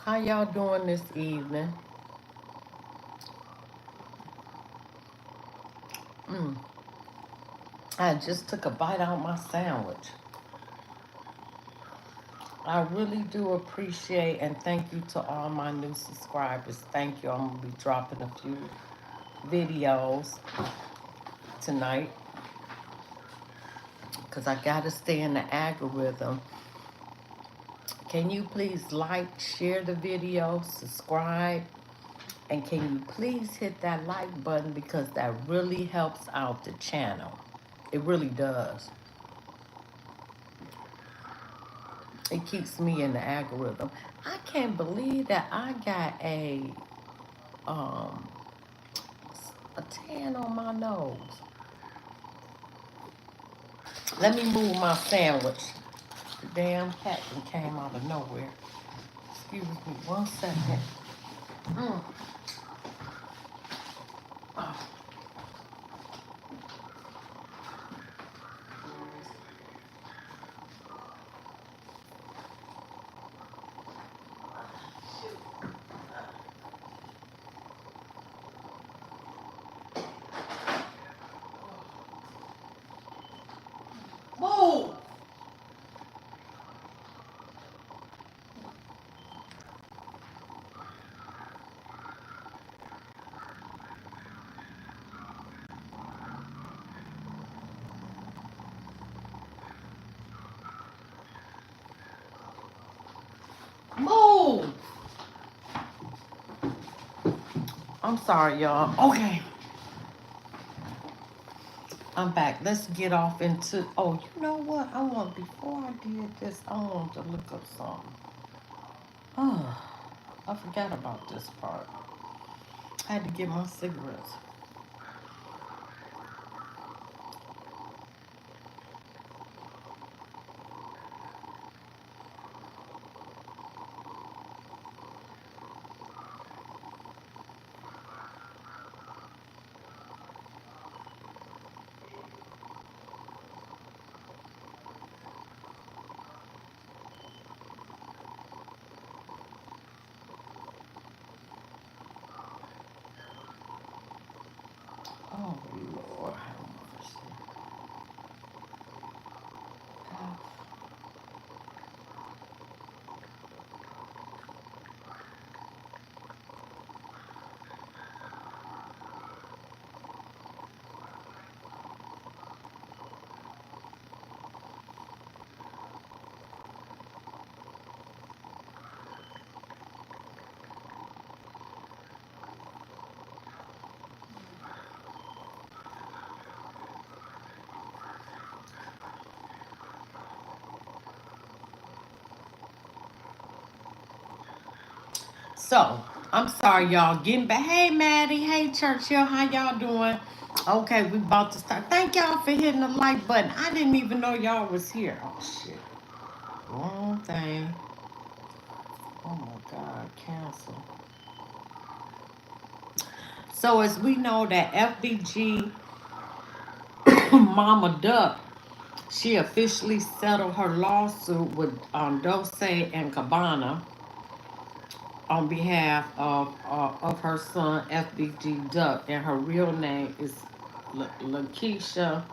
How y'all doing this evening? Mm, I just took a bite out of my sandwich. I really do appreciate and thank you to all my new subscribers. Thank you. I'm going to be dropping a few videos tonight because I got to stay in the algorithm. Can you please like, share the video, subscribe, and can you please hit that like button because that really helps out the channel. It really does. It keeps me in the algorithm. I can't believe that I got um a tan on my nose. Let me move my sandwich. The damn cat came out of nowhere. Excuse me 1 second. Mm. Oh, move! Move! I'm sorry, y'all. Okay, I'm back. Let's get off into. Oh, you know what? Before I did this, I wanted to look up something. Oh, I forgot about this part. I had to get my cigarettes. Oh, Lord, have mercy. So, I'm sorry, y'all. Getting back. Hey, Maddie. Hey, Churchill. How y'all doing? Okay, we about to start. Thank y'all for hitting the like button. I didn't even know y'all was here. Oh, shit. Wrong thing. Oh, my God. Cancel. So, as we know that FBG Mama Duck, she officially settled her lawsuit with Dulce and Cabana on behalf of her son FBG Duck, and her real name is Lakeisha.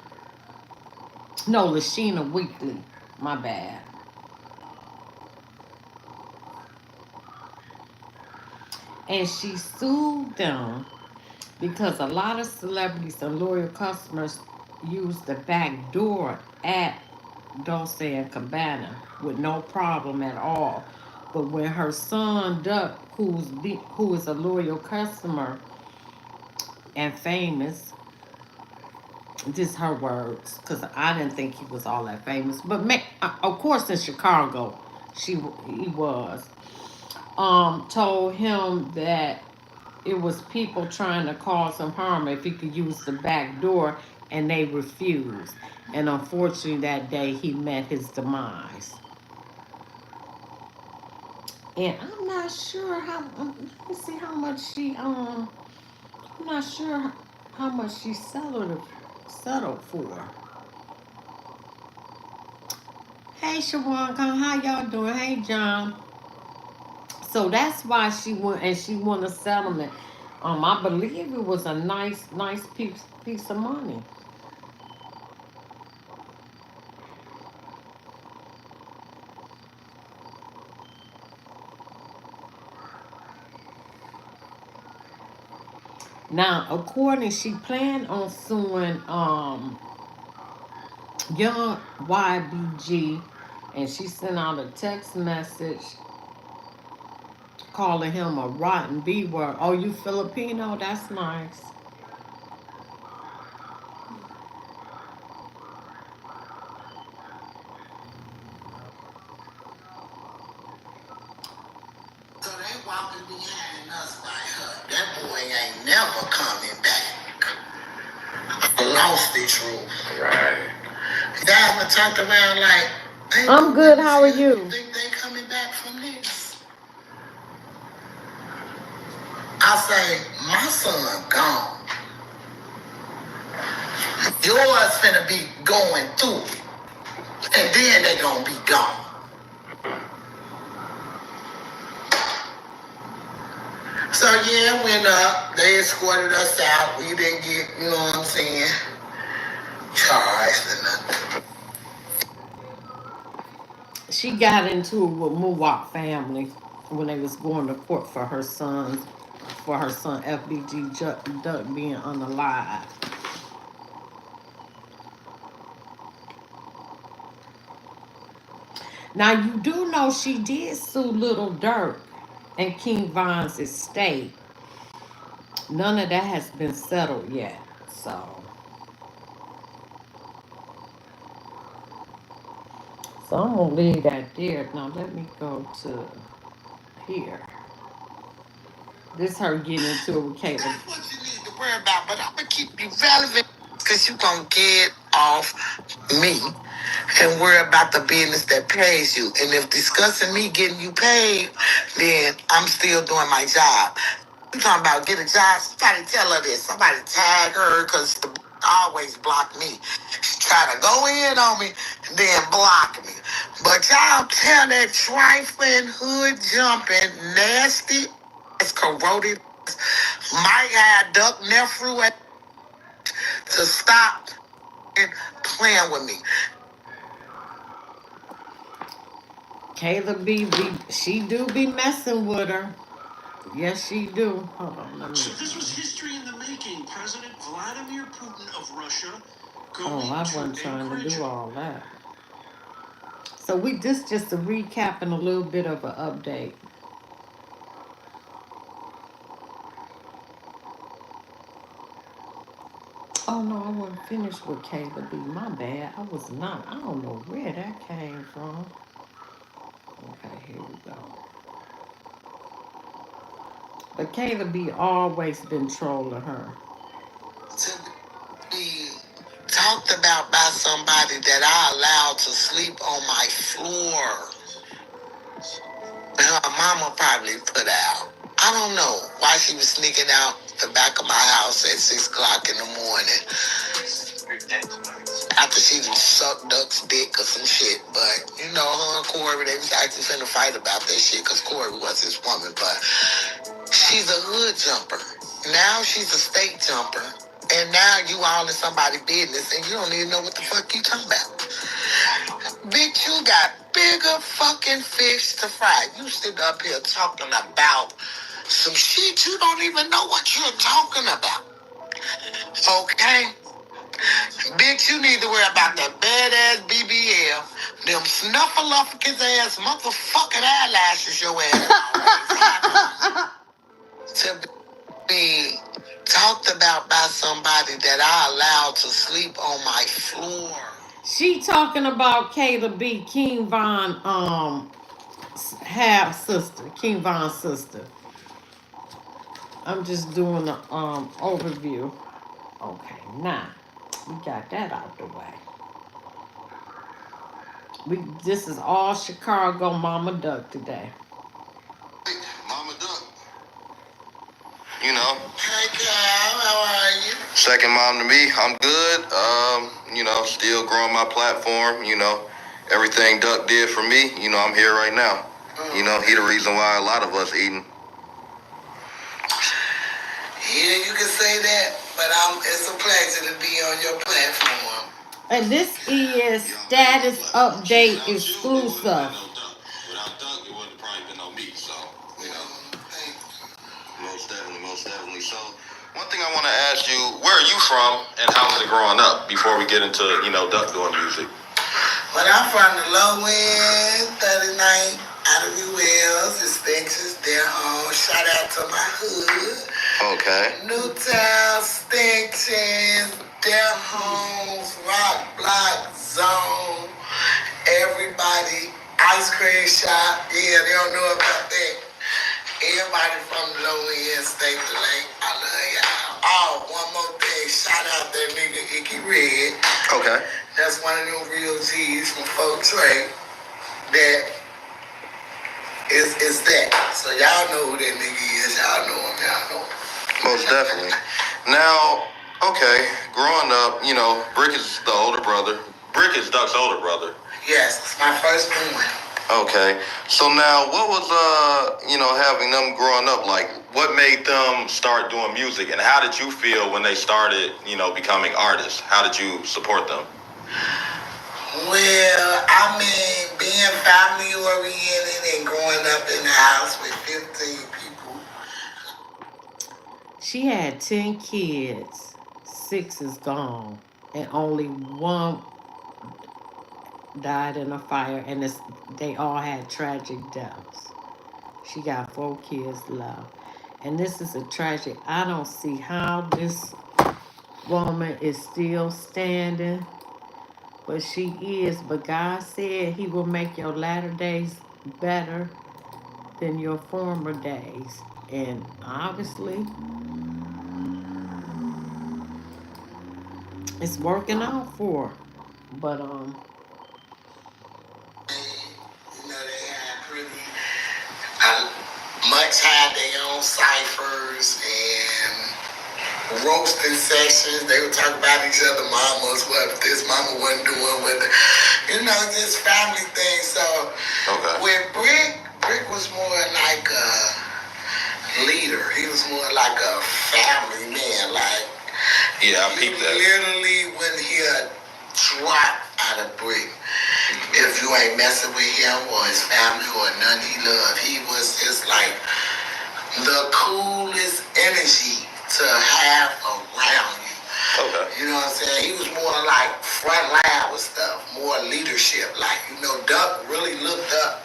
No, Lashina Weekly. My bad. And she sued them because a lot of celebrities and loyal customers use the back door at Dulce and Cabana with no problem at all. But when her son Duck, who is a loyal customer and famous, just her words, because I didn't think he was all that famous. But of course, in Chicago, he was. Told him that it was people trying to cause him harm if he could use the back door, and they refused. And unfortunately, that day he met his demise. And I'm not sure how. Let me see how much she. I'm not sure how much she settled for. Hey, Shawan, how y'all doing? Hey, John. So that's why she went and she won a settlement. I believe it was a nice piece of money. Now, according, she planned on suing young YBG, and she sent out a text message calling him a rotten B word. Oh, you Filipino? That's nice. So they walking behind us by her. That boy ain't never coming back. I lost this rule. Right. Guys were talked around like, I'm good. How are you? Think they coming back from this? I say, my son gone. Yours finna be going through, and then they gonna be gone. So yeah, went up. They escorted us out. We didn't get, you know what I'm saying, charged or nothing. She got into it with Muwak family when they was going to court for her son FBG Duck being unalive. Now you do know she did sue Little Dirk and King Von's estate. None of that has been settled yet. So I'm gonna leave that there. Now let me go to here. This her getting into it with Kayla. That's what you need to worry about, but I'm gonna keep you relevant because you gonna get off me and worry about the business that pays you. And if discussing me getting you paid, then I'm still doing my job. You talking about get a job? Somebody tell her this. Somebody tag her because the always block me. She try to go in on me, then block me. But y'all tell that trifling, hood jumping, nasty, corroded, might have duck nephew to stop playing with me. Kayla she do be messing with her. Yes, she do. Hold on, let me. So this was history in the making. President Vladimir Putin of Russia. Oh, I wasn't trying to do all that. So we just a recap and a little bit of an update. Oh no, I wasn't finished with Kayla B. My bad. I was not. I don't know where that came from. Okay, here we go. But Kayla B always been trolling her. To be talked about by somebody that I allowed to sleep on my floor. And her mama probably put out. I don't know why she was sneaking out the back of my house at 6 o'clock in the morning after she done sucked Duck's dick or some shit. But, you know, her and Corey, they was actually finna fight about that shit because Corey was his woman. But she's a hood jumper. Now she's a state jumper. And now you all in somebody's business and you don't even know what the fuck you talking about. Bitch, you got bigger fucking fish to fry. You sit up here talking about some shit you don't even know what you're talking about. Okay? Bitch, you need to worry about that badass BBL, them snuffleupagus ass motherfucking eyelashes your ass to be talked about by somebody that I allowed to sleep on my floor. She talking about Kayla B, King Von half sister, King Von's sister. I'm just doing the overview. Okay, now we got that out the way. This is all Chicago Mama Duck today. Mama Duck. You know. Hey Cal, how are you? Second mom to me. I'm good. You know, still growing my platform, you know. Everything Duck did for me, you know, I'm here right now. You know, he the reason why a lot of us eating. Yeah, you can say that, but it's a pleasure to be on your platform. And this is status update exclusive. Without Duck, it wouldn't have probably been no me. So, you know, most definitely. So, one thing I want to ask you, where are you from and how was it growing up before we get into, you know, Duck doing music? Well, I'm from the low end, 39 out of New Wells, Extensions, their home. Shout out to my hood. Okay. Newtown, Extensions, their homes, Rock Block, Zone, everybody, ice cream shop. Yeah, they don't know about that. Everybody from the low end, State to Lake, I love y'all. Oh, one more thing, shout out that nigga Icky Red. Okay. That's one of them real G's from Folk Trade that is that. So y'all know who that nigga is. Y'all know him. Most definitely. Now, okay, growing up, you know, Brick is the older brother. Brick is Duck's older brother. Yes, it's my first one. Okay. So now, what was, you know, having them growing up like? What made them start doing music, and how did you feel when they started, you know, becoming artists? How did you support them? Well, I mean, being family oriented and growing up in the house with 15 people. She had 10 kids. 6 is gone. And only one died in a fire. And they all had tragic deaths. She got 4 kids left. And this is a tragic. I don't see how this woman is still standing. But she is. But God said he will make your latter days better than your former days. And obviously, it's working out for her. But You know, they had pretty much had their own ciphers and roasting sessions. They would talk about each other mamas, what this mama wasn't doing with it. You know, just family things. So with Brick was more like a leader. He was more like a family man. Like, yeah, I peeped that. Literally when he'd drop out of Brick, if you ain't messing with him or his family or none he loved, he was just like the coolest energy to have around you. Okay. You know what I'm saying? He was more like front line with stuff, more leadership. Like, you know, Duck really looked up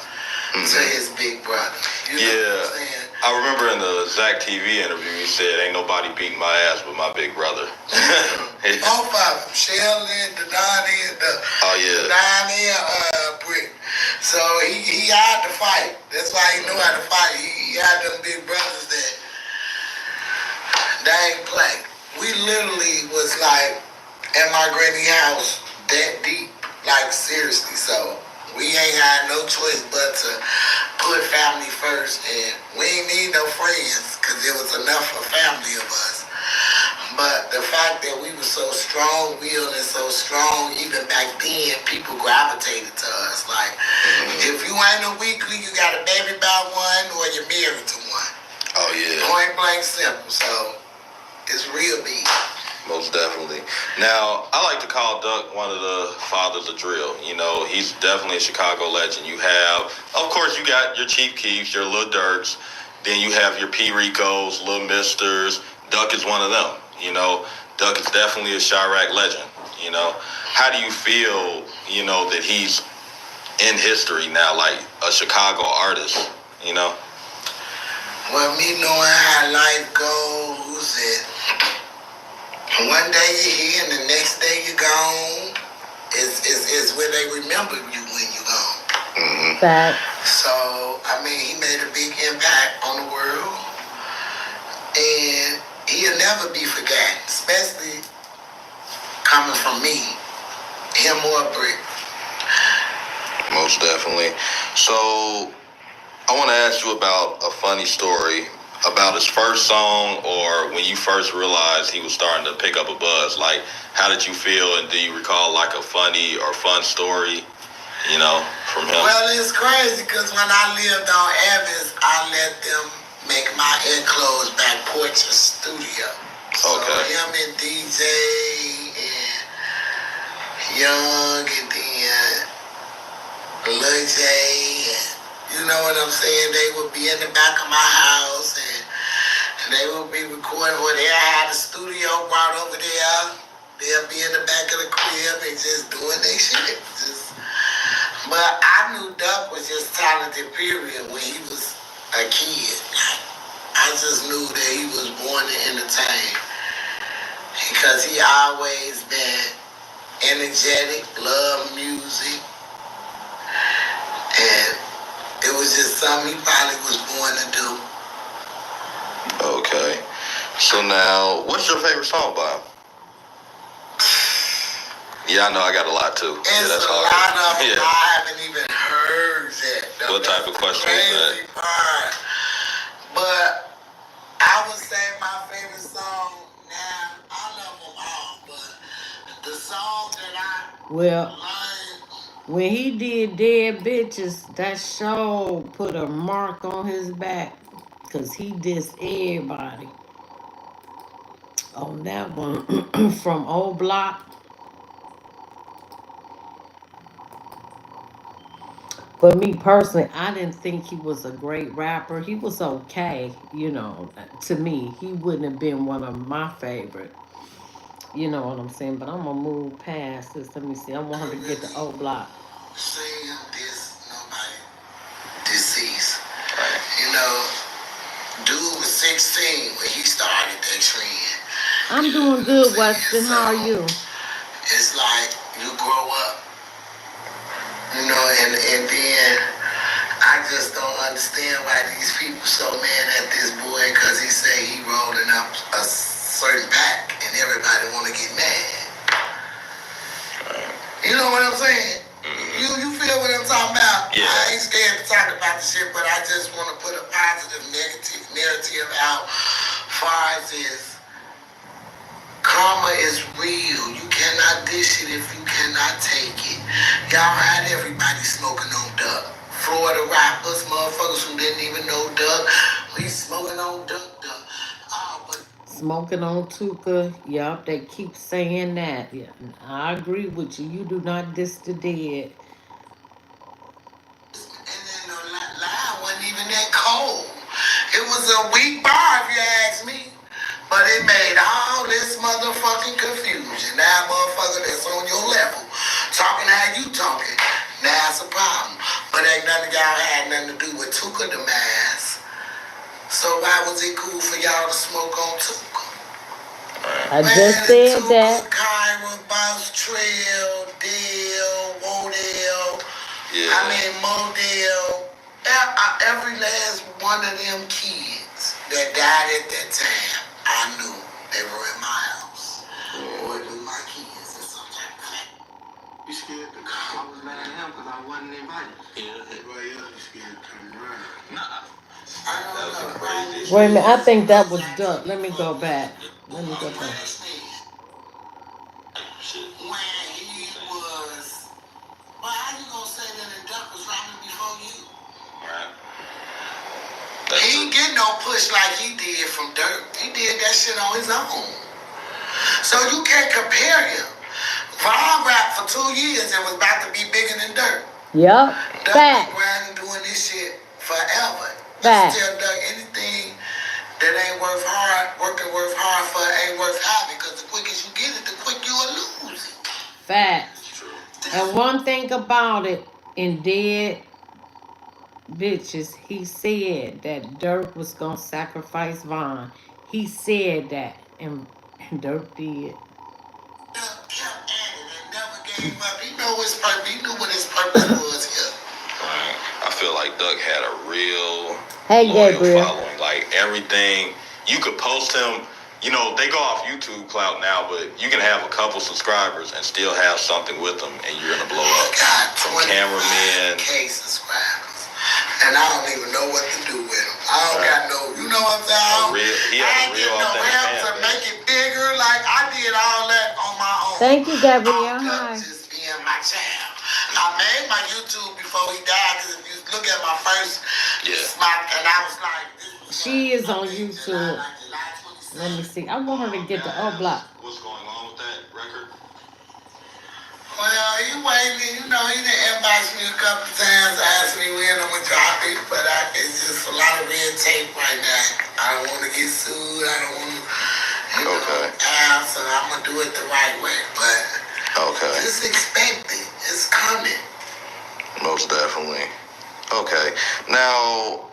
to his big brother. You know what I'm saying? I remember in the Zach TV interview, he said, "Ain't nobody beating my ass but my big brother." Both of them, Shelly, the Donnie, the Donnie, Brick. So he had to fight. That's why he knew how to fight. He had them big brothers that they ain't play. We literally was like at my granny house that deep, like seriously. So we ain't had no choice but to put family first, and we ain't need no friends because there was enough for family of us. But the fact that we were so strong-willed and so strong, even back then, people gravitated to us. Like, if you ain't a weekly, you got a baby by one or you're married to one. Oh, yeah. Point blank simple. So it's real big. Most definitely. Now, I like to call Duck one of the fathers of drill. You know, he's definitely a Chicago legend. You have, of course, you got your Chief Keefs, your Lil Durks. Then you have your P. Ricos, Lil Misters. Duck is one of them. You know, Duck is definitely a Chirac legend. You know, how do you feel, you know, that he's in history now, like a Chicago artist, you know? Well, me knowing how life goes, it one day you're here and the next day you're gone. Is where they remember you when you're gone. That. So, I mean, he made a big impact on the world. And he'll never be forgotten, especially coming from me, him or Brick. Most definitely. So, I want to ask you about a funny story about his first song, or when you first realized he was starting to pick up a buzz. Like, how did you feel, and do you recall like a funny or fun story you know, from him? Well, it's crazy because when I lived on Evans, I let them make my enclosed back porch a studio. So him and DJ and Young and then Lil J, and you know what I'm saying? They would be in the back of my house and they would be recording, or they had a studio brought over there. They'll be in the back of the crib and just doing their shit. But I knew Duck was just talented, period, when he was a kid. I just knew that he was born to entertain. Because he always been energetic, loved music. And it was just something he probably was born to do. Okay. So now, what's your favorite song by him? Yeah, I know I got a lot too. It's that's a hard. lot of them. I haven't even heard that. What type of question is that? Part. But I would say my favorite song now, I love them all, but the song that I Well, when he did Dead Bitches, that show put a mark on his back because he dissed everybody on that one from Oblock. But me personally, I didn't think he was a great rapper. He was okay, you know. To me, he wouldn't have been one of my favorite. You know what I'm saying? But I'm gonna move past this. Let me see. I want her to get the Oblock. sing this, nobody deceased. You know, dude was 16 when he started that trend. I'm doing good, Weston. How are you? It's like you grow up, you know, and then I just don't understand why these people so mad at this boy because he say he rolling up a certain pack and everybody want to get mad. You know what I'm saying? You feel what I'm talking about? Yeah. I ain't scared to talk about the shit, but I just want to put a positive, negative narrative out. Far as this, karma is real. You cannot dish it if you cannot take it. Y'all had everybody smoking on Duck. Florida rappers, motherfuckers who didn't even know Duck. We smoking on Duck. Oh, but Smoking on Tuka. Yup, they keep saying that. Yeah, I agree with you. You do not diss the dead. and then the line wasn't even that cold. It was a weak bar, if you ask me. But it made all this motherfucking confusion. Now, motherfucker that's on your level, talking how you talking, now it's a problem. But ain't none of y'all had nothing to do with Tuka the Mask. So why was it cool for y'all to smoke on Tuka? I just said Tuka, that. Kyra, Boss Trail, Dale, Wodell, Yeah. I mean Modell, every last one of them kids that died at that time, I knew they were in my house. Or it was my kids or something like that. You scared to come? I was mad at him because I wasn't invited. Yeah. Everybody else was scared to come around. Nah. That was crazy. Wait a minute. I think that was Duck. Let me go back. Let me go back. When he was, well, how you gonna say that the Duck was rapping before you? Right. He ain't get no push like he did from Dirt. He did that shit on his own. So you can't compare him. Von rapped for 2 years and was about to be bigger than Dirt. Yup. Duck Fact. been grinding doing this shit forever. Fact. Let's tell Duck anything that ain't worth hard, working worth hard for ain't worth having. Because the quicker you get it, the quicker you'll lose it. Fact. And one thing about it, in Dead Bitches, he said that Dirk was gonna sacrifice Vaughn. He said that, and Dirk did. Duck kept at it and never gave up. He knew his purpose. He knew what his purpose was here. Right. I feel like Duck had a real Hey, loyal Gabriel. following. Like everything, you could post him. You know, they go off YouTube clout now, but you can have a couple subscribers and still have something with them, and you're gonna blow up. Got From cameramen. 25K subscribers. And I don't even know what to do with them. I don't got no, you know what I'm saying? He I had ain't a real get no authentic help fan to base. make it bigger. Like, I did all that on my own. Thank you, Gabrielle. All Hi. Duck just being my child. I I made my YouTube before he died, because if you look at my first, and I was like, she is on YouTube. Let me see. I want her to get the Oblock. What's going on with that record? Well, he waiting, you know, he done inboxed me a couple times, asked me when I'm gonna drop it, but it's just a lot of red tape right now. I don't want to get sued. I don't want to, so I'm gonna do it the right way. But just expect it. It's coming. Most definitely. Okay. Now,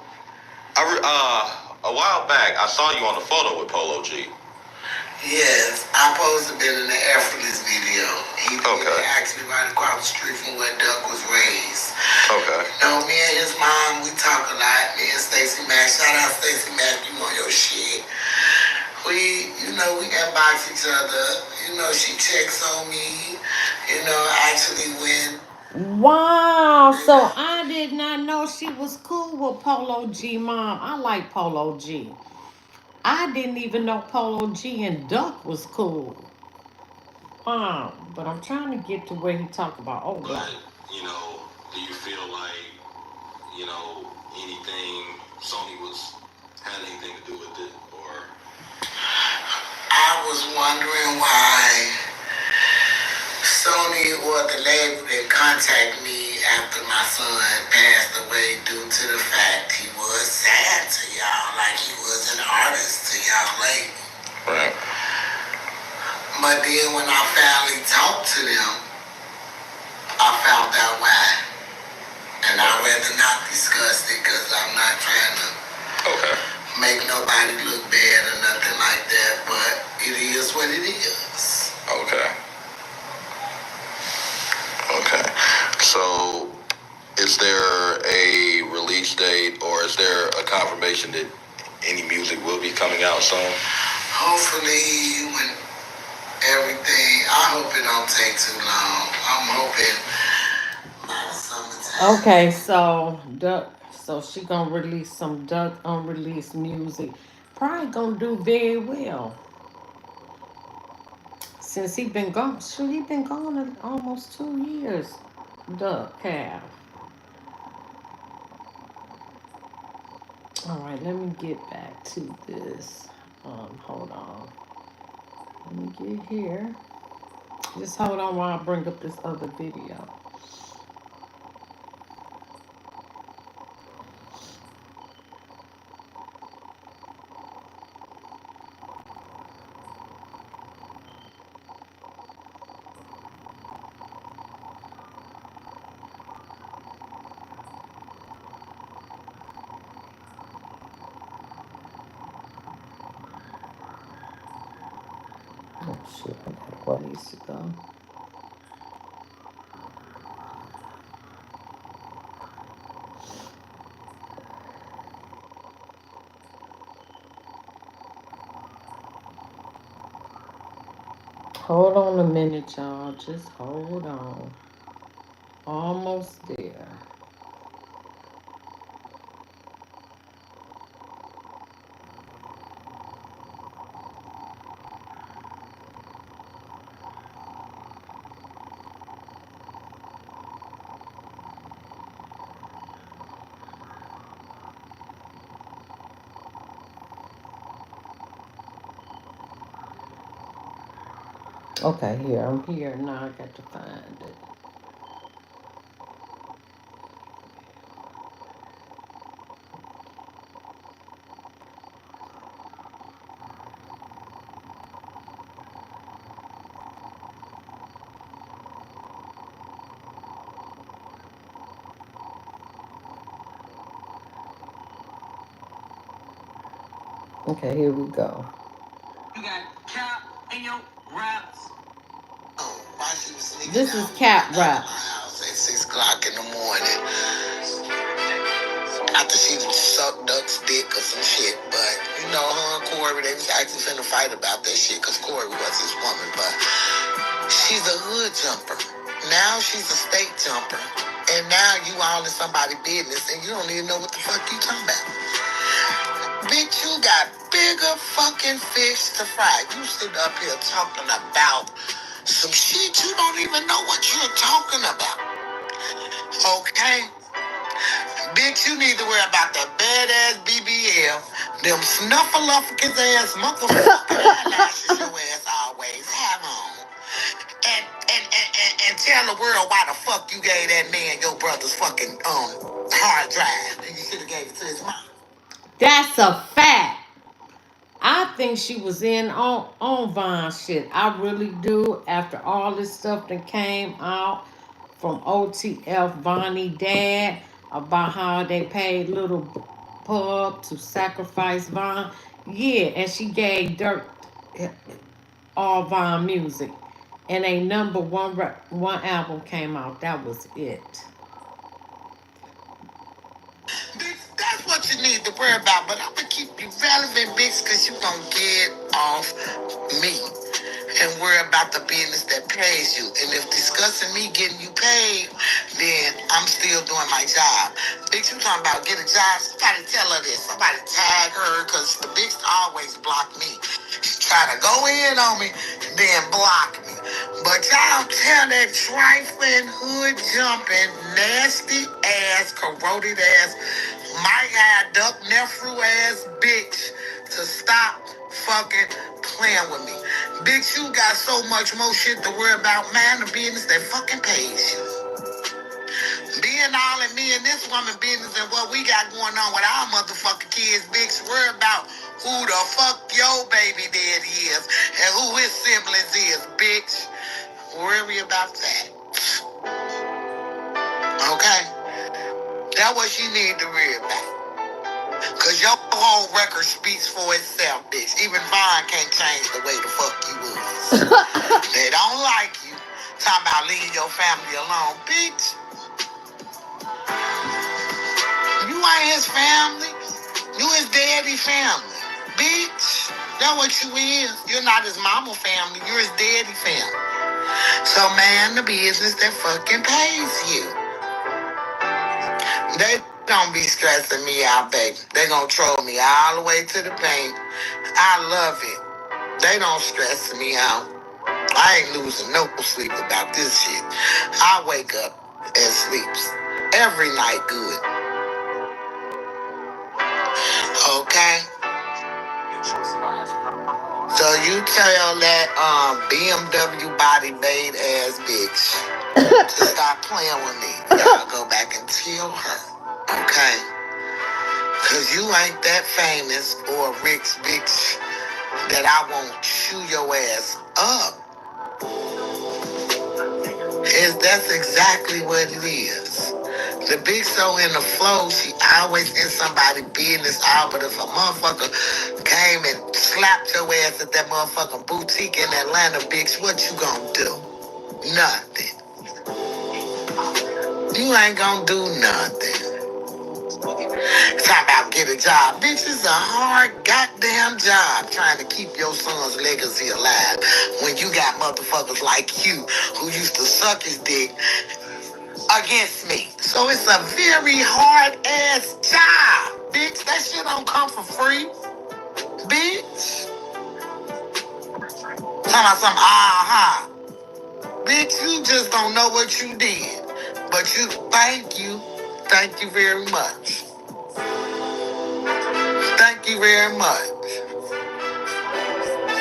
a while back, I saw you on the photo with Polo G. Yes, I supposed to been in the Effortless video. He actually right across the street from where Duck was raised. Okay. You know, me and his mom, we talk a lot. Me and Stacey Mack, shout out Stacey Mack, you on your shit. We inbox each other. You know, she checks on me. You know, actually when. Wow, so I did not know she was cool with Polo G, Mom. I like Polo G. I didn't even know Polo G and Duck was cool. But I'm trying to get to where he talked about Oblock. But, do you feel like, anything Sony had anything to do with it, or? I was wondering why Sony or the label didn't contact me after my son passed away due to the fact he was sad to y'all, like he was an artist to y'all label. Right. But then when I finally talked to them, I found out why. And I'd rather not discuss it because I'm not trying to make nobody look bad or nothing like that. But it is what it is. Okay. So, is there a release date or is there a confirmation that any music will be coming out soon? Hopefully, when everything, I hope it don't take too long. I'm hoping by summertime. Okay, so Duck, so she gonna release some Duck unreleased music. Probably gonna do very well. Since he been gone, he been gone almost 2 years. Duck have. All right, let me get back to this. Hold on. Let me get here. Just hold on while I bring up this other video. Oh shit, I got what needs to go. Hold on a minute, y'all. Just hold on. Almost there. Okay, here. I'm here. Now I got to find it. Okay, here we go. You got Cap in your raps. This is Cap Rap. At 6 o'clock in the morning. After she sucked Duck's dick or some shit. But, her and Corey, they was actually finna fight about that shit because Corey was his woman. But she's a hood jumper. Now she's a state jumper. And now you all in somebody's business and you don't even know what the fuck you talking about. Bitch, you got bigger fucking fish to fry. You sit up here talking about some shit you don't even know what you're talking about. Okay? Bitch, you need to worry about that badass BBL, them snuffleupagus ass motherfucking eyelashes your ass always have on. And tell the world why the fuck you gave that man your brother's fucking hard drive. And you should have gave it to his mom. That's a fact. I think she was in on Vine shit. I really do. After all this stuff that came out from OTF Vonnie dad about how they paid little pub to sacrifice Vine. Yeah, and she gave Dirt all Vine music. And a number one album came out. That was it. Bitch, that's what you need to worry about. But I'm gonna keep you relevant, bitch, because you gonna get off me and worry about the business that pays you. And if discussing me getting you paid, then I'm still doing my job. Bitch, you talking about get a job? Somebody tell her this. Somebody tag her, because the bitch always block me. She try to go in on me, then block me. But y'all tell that trifling, hood jumping, nasty ass, corroded ass, my eye duck nephew ass bitch to stop fucking playing with me. Bitch, you got so much more shit to worry about, man, the business that fucking pays you. Being all in me and this woman business and what we got going on with our motherfucking kids, bitch, worry about who the fuck your baby daddy is and who his siblings is, bitch. Worry about that. Okay? That's what you need to worry about. Cause your whole record speaks for itself, bitch. Even Vine can't change the way the fuck you was. They don't like you. Talking about leaving your family alone. Bitch, you ain't his family. You his daddy family. Bitch, that's what you is. You're not his mama family. You're his daddy family. So man, the business that fucking pays you. They don't be stressing me out, baby. They gonna troll me all the way to the bank. I love it. They don't stress me out. I ain't losing no sleep about this shit. I wake up and sleeps every night good. Okay? So you tell that BMW body made ass bitch to stop playing with me. Y'all go back and tell her. Okay? Cause you ain't that famous or rich bitch that I won't chew your ass up. That's exactly what it is. The big so in the flow, she always in somebody's business out. But if a motherfucker came and slapped your ass at that motherfucking boutique in Atlanta, bitch, what you gonna do? Nothing. You ain't gonna do nothing. Talking about get a job. Bitch, it's a hard goddamn job trying to keep your son's legacy alive when you got motherfuckers like you who used to suck his dick against me. So it's a very hard ass job, bitch. That shit don't come for free, bitch. Talking about some bitch. You just don't know what you did, but you thank you very much, thank you very much,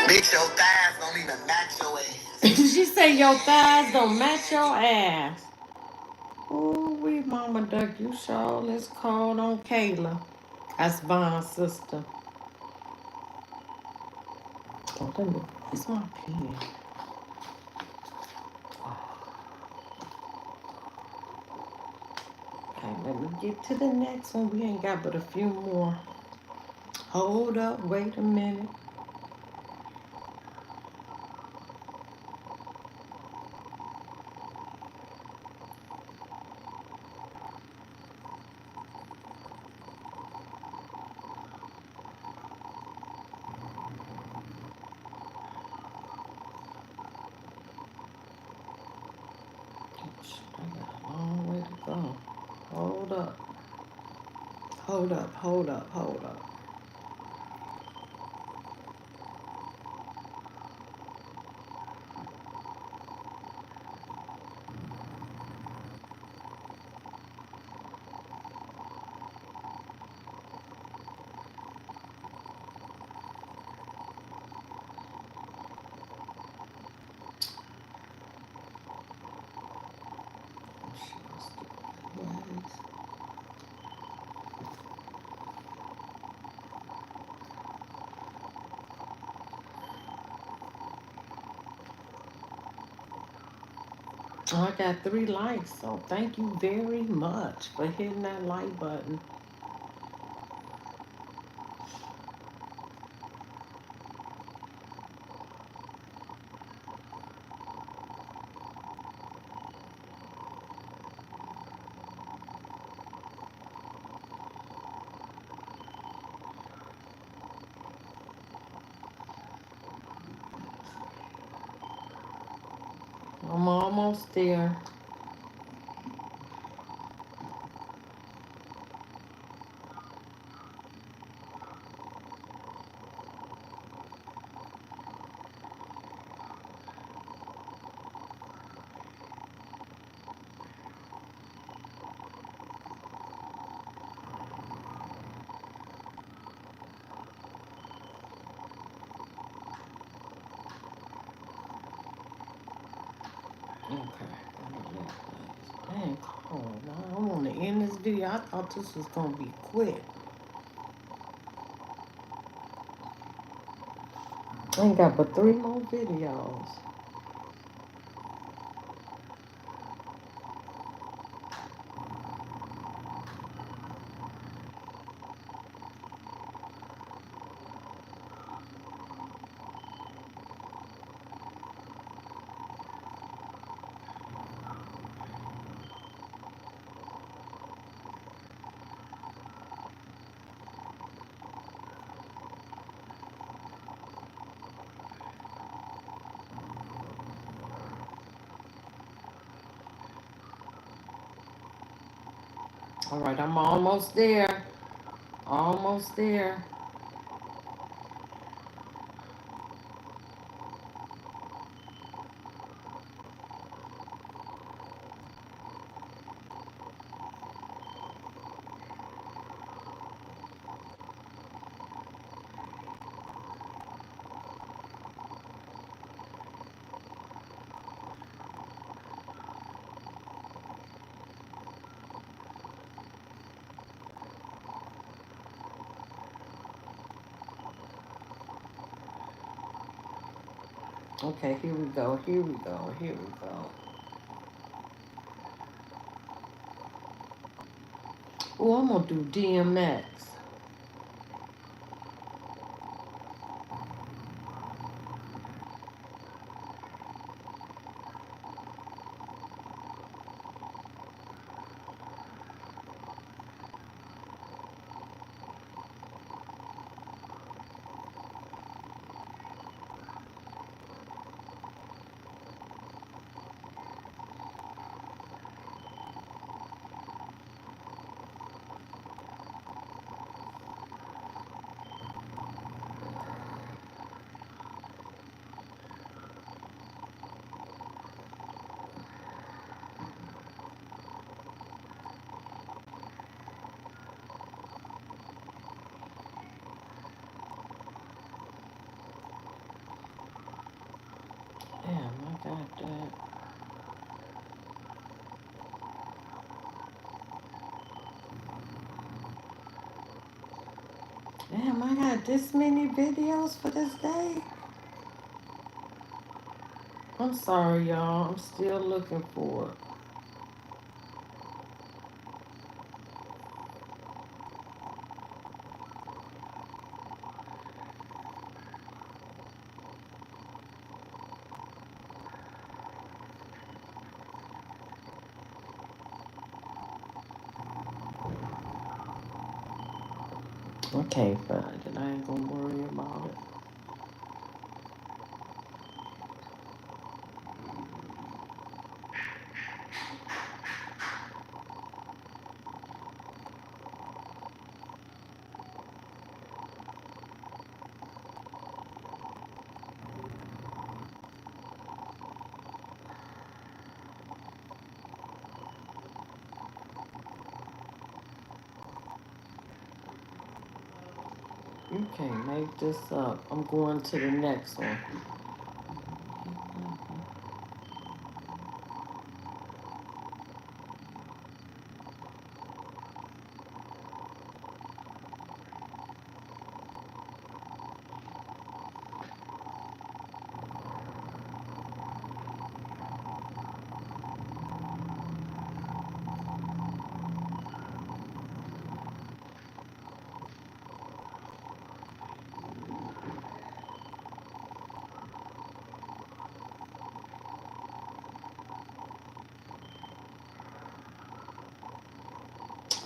bitch. Your thighs don't even match your ass. She say your thighs don't match your ass. Ooh, we Mama Duck, you sure is called on Kayla. That's Von's sister. Oh, let me, it's my pen. Okay, let me get to the next one. We ain't got but a few more. Hold up, wait a minute. I got a long way to go. Hold up. Hold up, hold up, hold up. Oh, I got 3 likes, so thank you very much for hitting that like button. I'm almost there. Okay. Dang, cold. I want to end this video. I thought this was going to be quick. I ain't got but 3 more videos. All right, I'm almost there. Almost there. Okay, here we go. Here we go. Here we go. Oh, I'm going to do DMX. Damn, I got that. Damn, I got this many videos for this day. I'm sorry, y'all. I'm still looking for it. Okay, fine. Then I ain't gonna worry about it. You can't make this up. I'm going to the next one.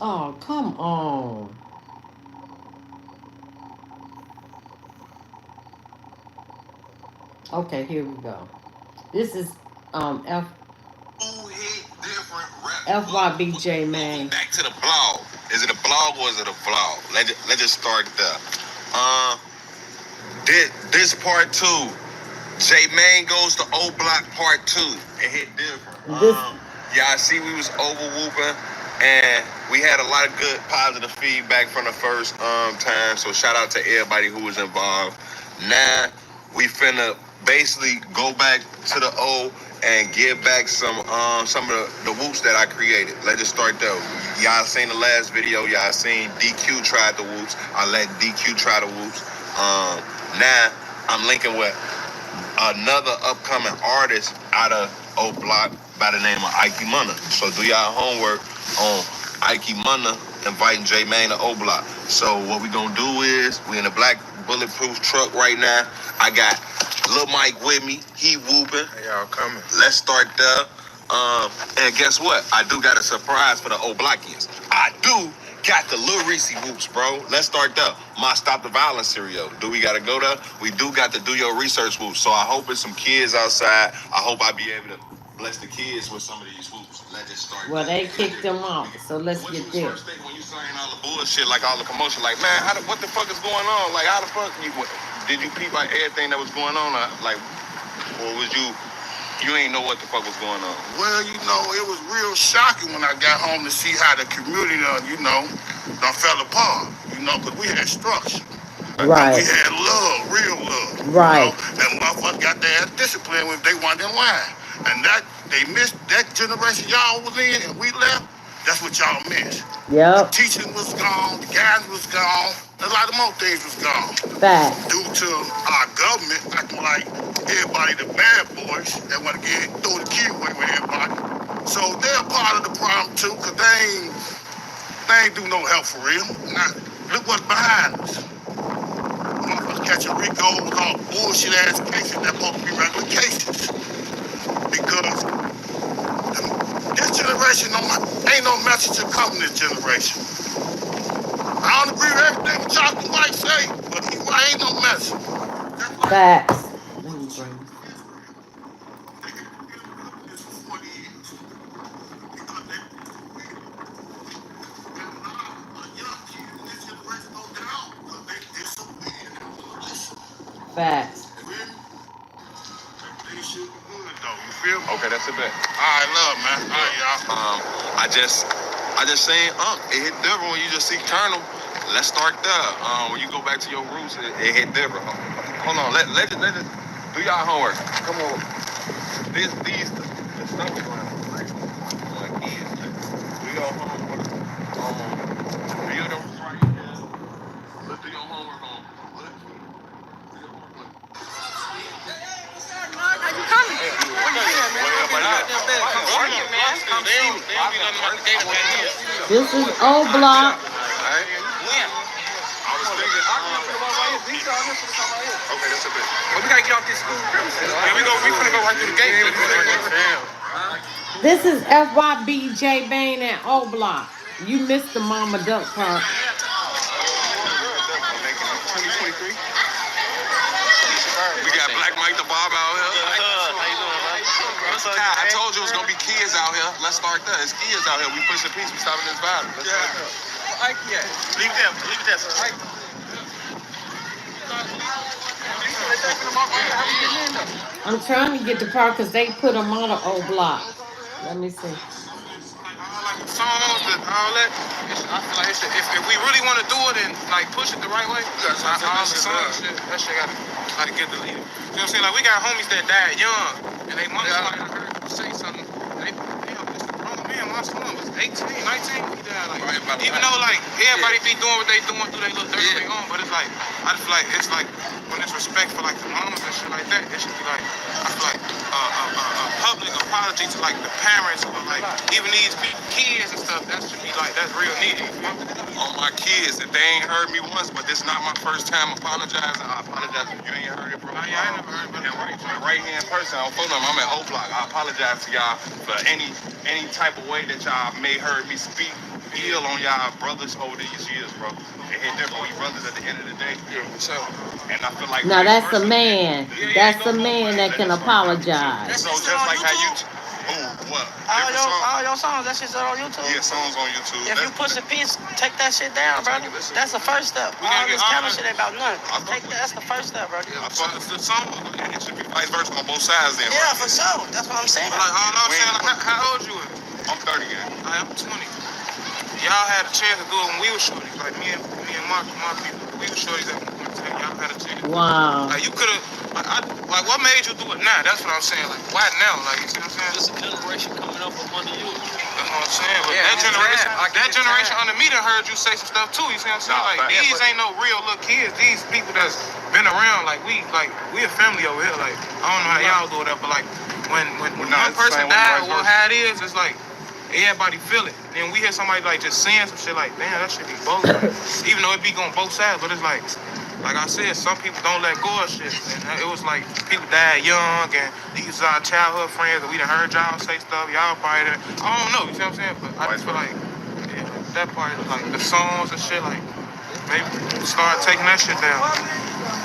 Oh, come on. Okay, here we go. This is F FYBJ man. Back to the blog. Is it a blog or is it a vlog? Let's just start there. This part two. J Main goes to Oblock part two. It hit different. Yeah, I see we was over whooping, and we had a lot of good positive feedback from the first time. So shout out to everybody who was involved. Now we finna basically go back to the O and give back some of the whoops that I created. Let's just start there. Y'all seen the last video. Y'all seen DQ tried the whoops. I let DQ try the whoops. Now I'm linking with another upcoming artist out of Oblock by the name of Ike Munna. So do y'all homework on Ike Munna inviting J Main to Oblock. So what we gonna do is we in a black bulletproof truck right now. I got Lil Mike with me. He whooping. Hey, y'all coming. Let's start there. And guess what? I do got a surprise for the Oblockians. I do got the Lil Reese whoops, bro. Let's start there. My Stop the Violence cereal. Do we gotta go there? We do got to do your research whoops. So I hope it's some kids outside. I hope I be able to bless the kids with some of these whoops. Let's just start. Well, they kicked them off, so let's get there. First thing when you saying all the bullshit, like all the commotion, like man, what the fuck is going on? Like how the fuck did you peep like everything that was going on? Like, or was you ain't know what the fuck was going on? Well, it was real shocking when I got home to see how the community, done fell apart, because we had structure. Right. We had love, real love. Right. And motherfuckers got their discipline when they wanted in line. And that, they missed that generation y'all was in and we left, that's what y'all missed. Yep. The teaching was gone, the guidance was gone, a lot of more things was gone. Fact. Due to our government acting like everybody the bad boys that want to throw the key away with everybody. So they're part of the problem too, because they ain't do no help for real. Now, look what's behind us. Motherfuckers catching Rico with all bullshit ass cases that supposed to be regular cases. Because this generation ain't no message to come in this generation. I don't agree with everything Chocolate White say, but he ain't no message. Facts. Facts. Okay, that's it, bet. All right, love, man. All right, y'all. I just seen it hit different when you just see Colonel. Let's start there. When you go back to your roots, it hit different. Hold on, let it do y'all homework. Come on. The stuff is around. Kids, do your homework. Do your homework right here. Let's do your homework on. This is Oblock. Okay, that's a bit. Well, we gotta get off this school premises. We finna go right through the gate. This is FYBJ Bane and Oblock. You missed the Mama Duck part. 2023. We got Black Mike the Bob out here. I told you it was gonna be kids out here. Let's start there. It's kids out here. We pushing peace. We stopping this violence. Let's start there. Leave them. I'm trying to get the part because they put them on the Oblock. Let me see. Songs and all that. I feel like if we really want to do it and like push it the right way, all the songs, that shit gotta get deleted. You know what I'm saying? Like we got homies that died young, and they mothers might have heard them say something. This grown man, my son was 18, 19. He died like, even though like everybody be doing what they doing through their little dirt they own, but it's like I feel like it's like when it's respect for like the mamas and shit like that, it should be like I feel like a public apology to like the parents or like even these kids and stuff. That should be like that's real needed. On my kids, if they ain't heard me once, but this not my first time apologizing, I apologize if you ain't heard it, bro. I ain't never heard about it. Right here in person, I'm at Oblock. I apologize to y'all for any type of way that y'all may heard me speak heal on y'all brothers over these years, bro. It hit different. We brothers at the end of the day. Yeah, so. And I feel like Now vice that's a versa. man. That's a man that can apologize. So just like how you, what? All your songs, that shit's on YouTube. Yeah, songs on YouTube. If you push a piece, take that shit down, bro. That's the first step. All this camera shit ain't about nothing. That's the first step, bro. I thought the song, it should be vice versa on both sides then. Yeah, for sure. That's what I'm saying. Like, all I'm saying, like, how old you? I'm 30 again. I am 20. Y'all had a chance to do it when we were shorties. Like me and my people, we were shorties at one point in time. Y'all had a chance. Wow. Like you could have, like what made you do it now? That's what I'm saying. Like why now? Like you see what I'm saying? There's a generation coming up from under you. That's what I'm saying. But Yeah, that generation under me done heard you say some stuff too. You see what I'm saying? Nah, Like these ain't no real little kids. These people that's been around. Like we a family over here. Like I don't know how y'all do it, but like when one person died or how it is, it's like. Everybody feel it. Then we hear somebody like just saying some shit like, damn, that shit be both. Like, even though it be going both sides, but it's like I said, some people don't let go of shit. And it was like people died young, and these are our childhood friends, and we done heard y'all say stuff. Y'all probably, I don't know, you see what I'm saying? But I just feel like, yeah, that part, like the songs and shit, like maybe start taking that shit down.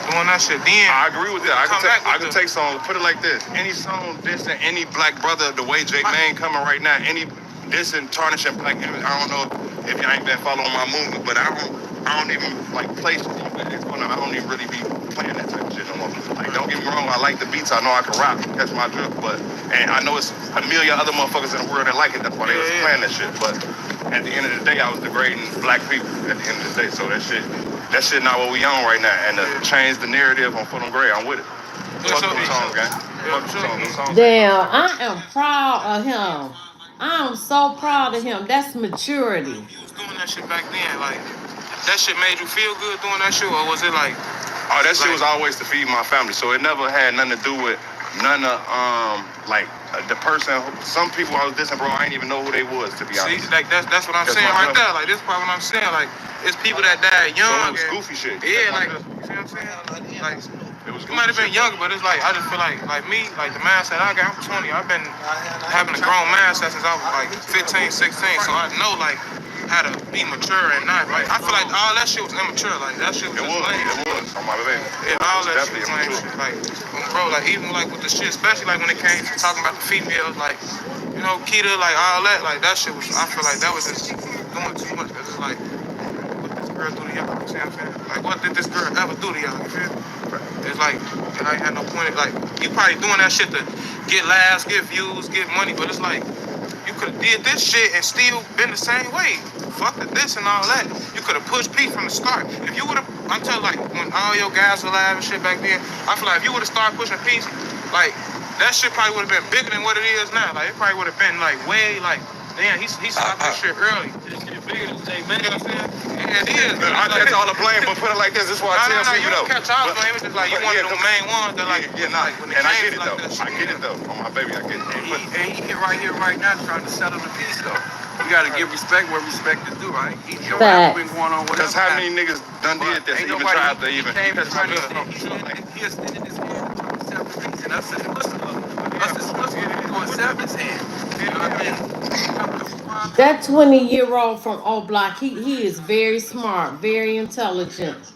Doing that shit. Then I agree with that. I can take songs, put it like this. Any song dissing any black brother the way J Mane coming right now, any dissing, tarnishing black image. I don't know if y'all ain't been following my movement, but I don't even like play shit. I don't even really be playing that type of shit no more. Like, don't get me wrong, I like the beats, I know I can rap, catch my drift, and I know it's a million other motherfuckers in the world that like it, that's why they was playing that shit, but at the end of the day, I was degrading black people at the end of the day, so that shit not what we on right now, and to change the narrative on Foot on Gray, I'm with it. Fuck them songs, gang. Fuck them songs. Damn, I am proud of him. I am so proud of him. That's maturity. you was doing that shit back then, like that shit made you feel good doing that shit, or was it like? Oh, that shit was always to feed my family, so it never had nothing to do with none of the person. Some people I was dissing, bro, I ain't even know who they was, to be honest. See, like that's what I'm saying right there. Like this part what I'm saying, like it's people that died young. So it was goofy shit. Yeah, like you see what I'm saying? Like you might have been younger, but it's like I just feel like me, like the mindset I got. I'm 20. I've been having a grown mindset since I was like 15, 16, so I know like how to be mature and not like. I feel like all that shit was immature. Like that shit was just lame. It was on my baby. Yeah, all that shit was lame shit. Like, bro, like even like with the shit, especially like when it came to talking about the females, like you know, Keita, like all that, like that shit was. I feel like that was just doing too much. Cause it's like, what this girl do to y'all? You see what I'm saying? Like, what did this girl ever do to y'all? You feel? It's like I ain't had no point. Like you probably doing that shit to get laughs, get views, get money, but it's like you could have did this shit and still been the same way. Fuck this and all that. You could have pushed Pete from the start. If you would have, I'm telling like when all your guys were alive and shit back then, I feel like if you would have started pushing Pete, like that shit probably would have been bigger than what it is now. Like it probably would have been like way like. Damn, he stopped this shit early. This shit bigger than J Mane. You know what I'm saying? Yeah, it is. I catch all the blame, but put it like this. This is why I tell people though. You don't catch all the blame. It's just like you one of the main ones that like. Like, and I get it though. I get it though. On my baby, I get it. And he right here, right now, trying to settle the peace though. You gotta give respect where respect is due, right? Your rap been going on whatever. Because how many niggas done did this? Even tried to even. He is standing his hand trying to settle the peace, and us as Muslims, we going seven his hand. You know what I mean? That 20-year-old from Oblock, he is very smart, very intelligent. From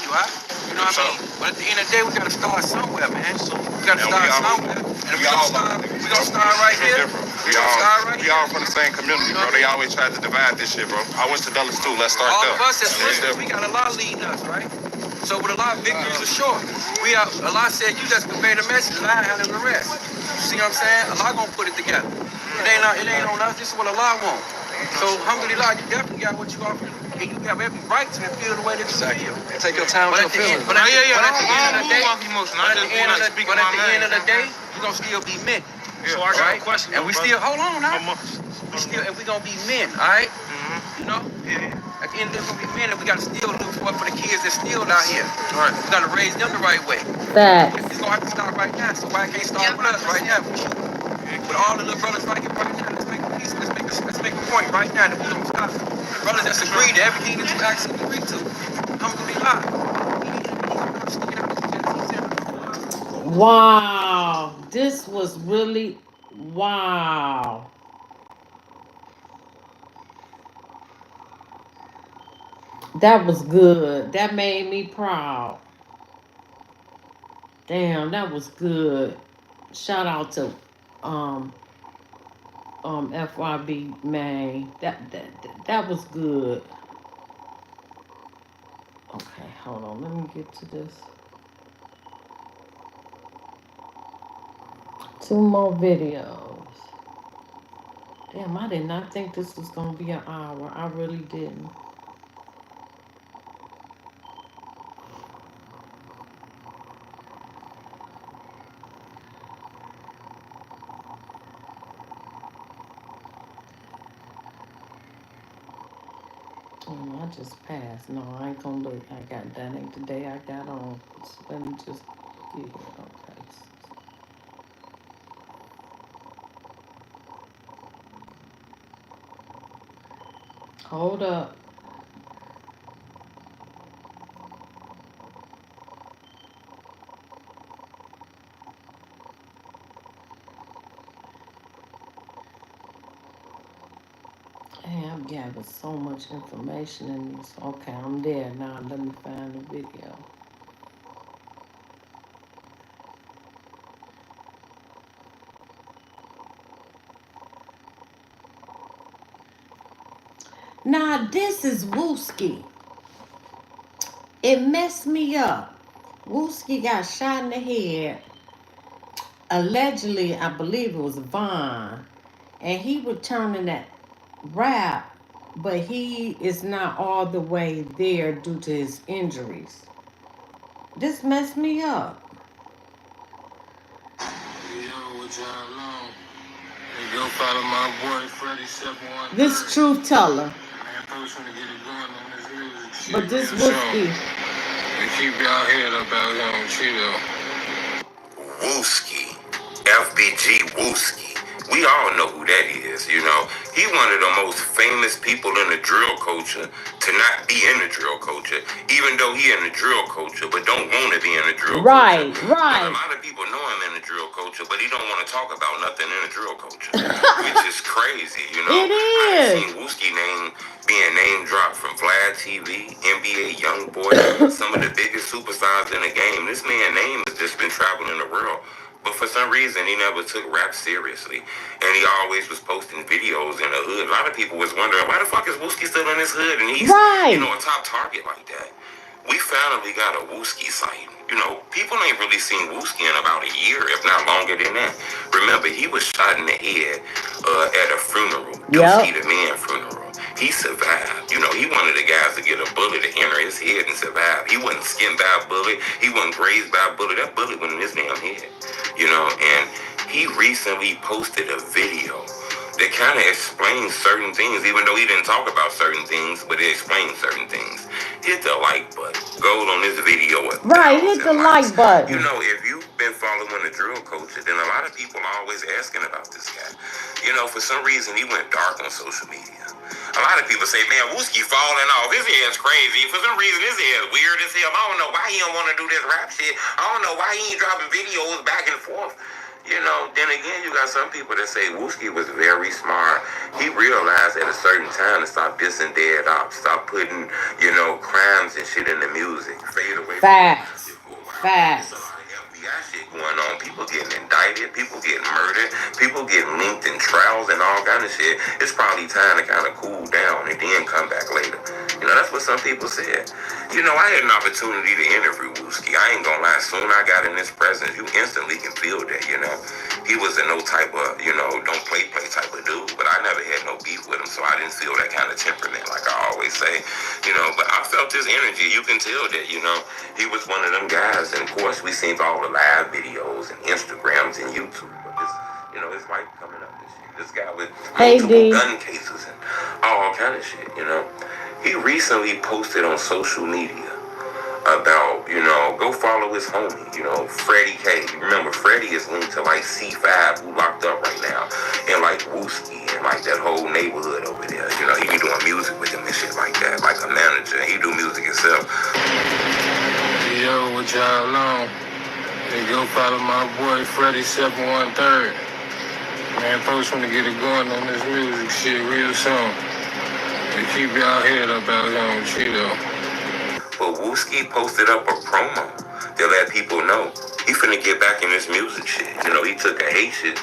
you, huh? You know what I mean? But at the end of the day, we gotta start somewhere, man. So we gotta start somewhere. And we gonna start right here. We all from the same community, bro. They always tried to divide this shit, bro. I went to Dulles too. Let's start there. All of us as Muslims, we got a lot leading us, right? So with a lot of victories are short. Allah said you just convey the message and I handle the rest. You see what I'm saying? Allah gonna put it together. It ain't on us. This is what Allah wants. So alhamdulillah, you definitely got what you offer. And you have every right to feel the way that you feel. Take your time with your feelings. But at the end of the day, you're gonna still be men. So I got a question. And we still hold on now. We gonna be men, all right? You know? At the end of the day, we're gonna be men, and we gotta still look for the kids that's still out here. All right. We gotta raise them the right way. Facts. It's gonna have to start right now. So why can't it start with us right now? With all the little brothers right here right now, let's make a peace. Let's make a point right now that we don't stop. Brothers that's agreed to everything that you actually agree to. Alhamdulillah. Wow, this was really Wow. That was good. That made me proud. Damn, that was good. Shout out to um FYB man. That was good. Okay, hold on. Let me get to this. Two more videos. Damn, I did not think this was gonna be an hour. I really didn't. Oh, I just passed. No, I ain't gonna look. I got that ain't the day I got on. So let me just get here. Okay. Hold up. Hey, I'm gathering so much information in this. Okay, I'm there now. Let me find the video. Now this is Wooski. It messed me up. Wooski got shot in the head. Allegedly, I believe it was Vaughn. And he returning that rap, but he is not all the way there due to his injuries. This messed me up. Yo, what y'all on? Hey, go follow my boy Freddie 713. This truth teller. Man, folks wanna get it going on this music shit. But this real Wooski. strong. We keep y'all head up out here on Cheeto. Wooski, FBG Wooski. We all know who that is, you know. He one of the most famous people in the drill culture to not be in the drill culture, even though he in the drill culture, but don't want to be in the drill culture. Right. And a lot of people know him in the drill culture, but he don't want to talk about nothing in the drill culture, which is crazy, you know. It is. I've seen Wooski being name dropped from Vlad TV, NBA YoungBoy, some of the biggest superstars in the game. This man's name has just been traveling the world. But for some reason, he never took rap seriously. And he always was posting videos in the hood. A lot of people was wondering, why the fuck is Wooski still in his hood? And he's, you know, a top target like that. We finally got a Wooski site. You know, people ain't really seen Wooski in about a year, if not longer than that. Remember, he was shot in the head at a funeral. Wooski the Man funeral. He survived. You know, he one of the guys to get a bullet to enter his head and survive. He wasn't skinned by a bullet. He wasn't grazed by a bullet. That bullet went in his damn head. You know, and he recently posted a video that kind of explains certain things, even though he didn't talk about certain things, but it explains certain things. Hit the like button. Go on this video. Right, hit the like button. You know, if you've been following the drill culture, then a lot of people are always asking about this guy. You know, for some reason, he went dark on social media. A lot of people say, man, Wooski falling off. His head's crazy. For some reason, his head's weird as hell. I don't know why he don't want to do this rap shit. I don't know why he ain't dropping videos back and forth. You know, then again, you got some people that say Wooski was very smart. He realized at a certain time to stop dissing dead ops, stop putting, you know, crimes and shit in the music. Fade away Facts. from Facts. FBI shit going on. People getting indicted, people getting murdered, people getting linked in trials and all kind of shit. It's probably time to kind of cool down and then come back later. You know, that's what some people said. You know, I had an opportunity to interview Wooski. I ain't gonna lie, soon I got in his presence, you instantly can feel that, you know. He was no type of, you know, don't play type of dude, but I never had no beef with him, so I didn't feel that kind of temperament, like I always say, you know. But I felt his energy. You can tell that, you know, he was one of them guys. And of course, we seen all the live videos and Instagrams and YouTube. But this, you know, his wife coming up this year. This guy with multiple gun cases and all kind of shit, you know. He recently posted on social media about, you know, go follow his homie, you know, Freddie K. Remember, Freddie is linked to like C5, who locked up right now, and like Wooski and like that whole neighborhood over there. You know, he be doing music with him and shit like that, like a manager. He do music himself. Yo, what y'all on? Hey, go follow my boy Freddie 713. Man, folks want to get it going on this music shit real soon. And keep y'all head up out here on Cheeto. But Wooski posted up a promo to let people know he finna get back in this music shit. You know, he took a hiatus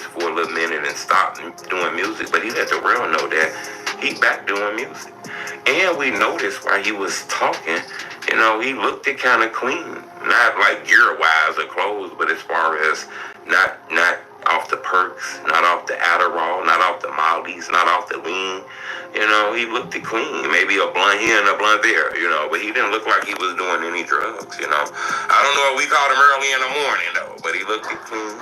for a little minute and stopped doing music, but he let the world know that he back doing music. And we noticed while he was talking, you know, he looked it kind of clean. Not like gear-wise or clothes, but as far as not off the perks, not off the Adderall, not off the Mollies, not off the lean. You know, he looked it clean. Maybe a blunt here and a blunt there, you know, but he didn't look like he was doing any drugs, you know. I don't know if we called him early in the morning, though, but he looked it clean.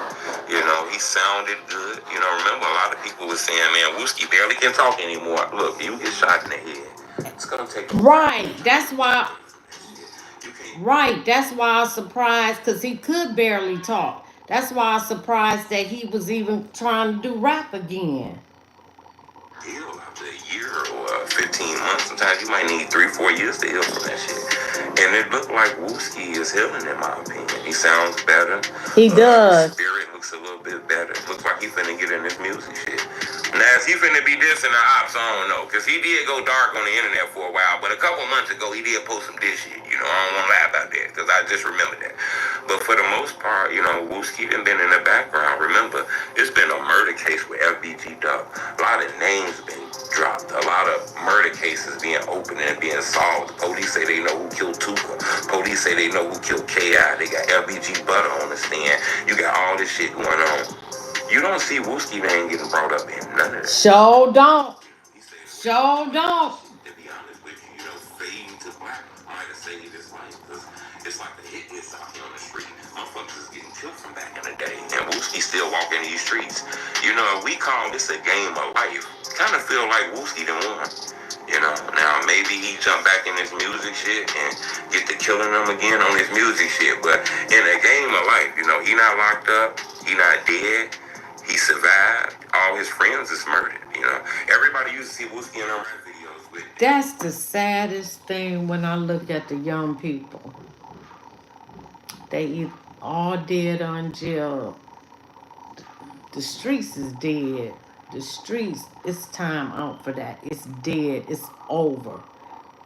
You know, he sounded good. You know, remember, a lot of people were saying, man, Wooski barely can talk anymore. Look, you get shot in the head. It's going to take Right. That's why. Right. That's why I was surprised, because he could barely talk. That's why I was surprised that he was even trying to do rap again. Heal after a year or 15 months. Sometimes you might need 3-4 years to heal from that shit. And it looked like Wooski is healing, in my opinion. He sounds better. He does. His spirit looks a little bit better. Looks like he finna get in this music shit. Now, is he finna be dissing the ops? I don't know. Because he did go dark on the internet for a while. But a couple months ago, he did post some diss shit. You know, I don't want to lie about that. Because I just remember that. But for the most part, you know, Wooski done been in the background. Remember, it's been a murder case with FBG Duck. A lot of names been dropped. A lot of murder cases being opened and being solved. Police say they know who killed Tuka. Police say they know who killed K.I. They got LBG Butter on the stand. You got all this shit going on. You don't see Wooski name getting brought up in none of that. Sure don't. Sure don't. To be honest with you, you know, fading to black might have saved his life because it's like the hit list out here on the street. Motherfuckers is getting killed from back in the day. And Wooski still walking these streets. You know, we call this a game of life. Kind of feel like Wooski done won. You know, now maybe he jump back in his music shit and get to killing them again on his music shit. But in a game of life, you know, he not locked up. He not dead. He survived. All his friends is murdered. You know, everybody used to see Wooski in our rap videos with. That's the saddest thing when I look at the young people. They all dead on jail. The streets is dead. The streets, it's time out for that. It's dead. It's over.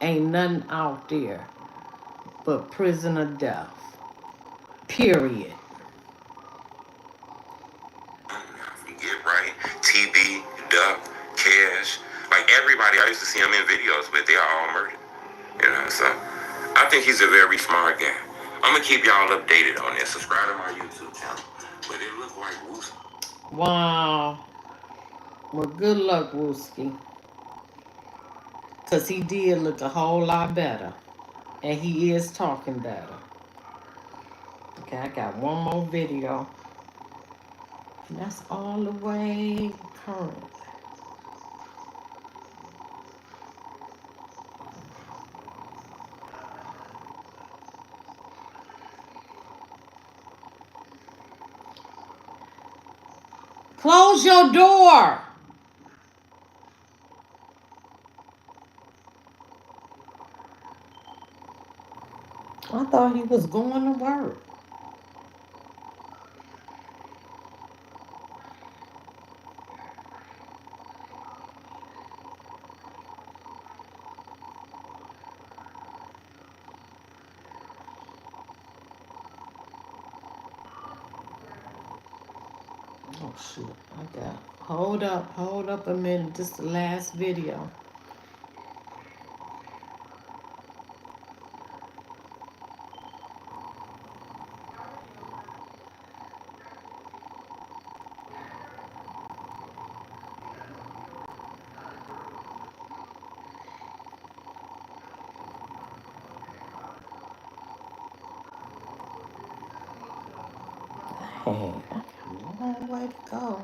Ain't nothing out there but prison or death. Period. Get right, TB, Duck, Cash, like everybody I used to see him in videos with, they are all murdered. You know, so I think he's a very smart guy. I'm gonna keep y'all updated on this. Subscribe to my YouTube channel. But it looked like Wooski. Wow. Well, good luck, Wooski. Because he did look a whole lot better. And he is talking better. Okay, I got one more video. And that's all the way current. Close your door. I thought he was going to work. Oh shit, I got, hold up a minute, this is the last video. Hey, I got a long way to go.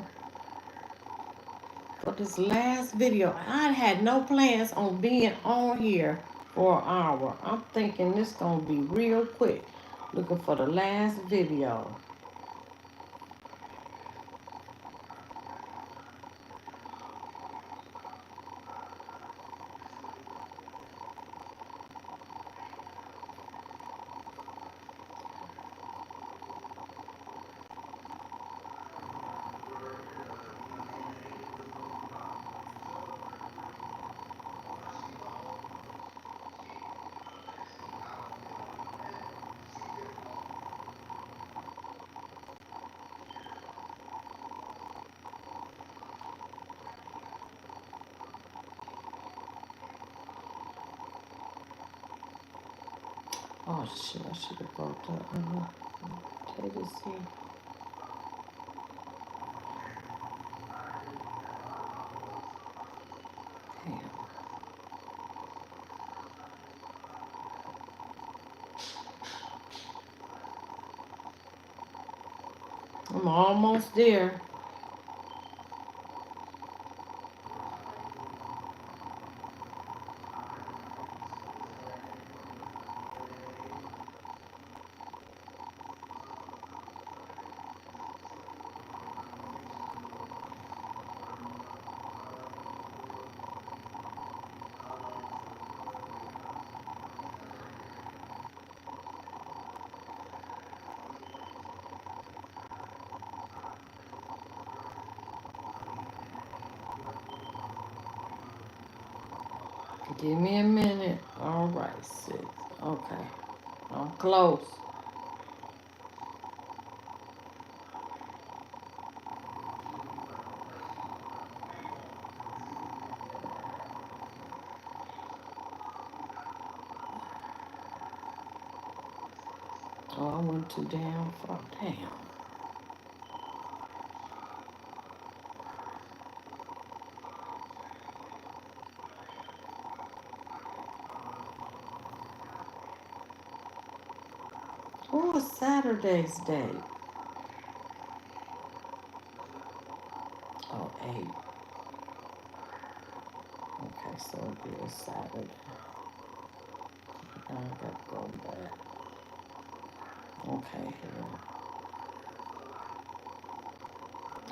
For this last video, I had no plans on being on here for an hour. I'm thinking this gonna be real quick. Looking for the last video. Oh shit, I should have brought that potatoes here. Damn. I'm almost there. Give me a minute. All right, 6. Okay. I'm close. Oh, I went too damn far. Damn. What was Saturday's date? Oh, 8. Okay, so it'll be a Saturday. Now I gotta go back. Okay, here.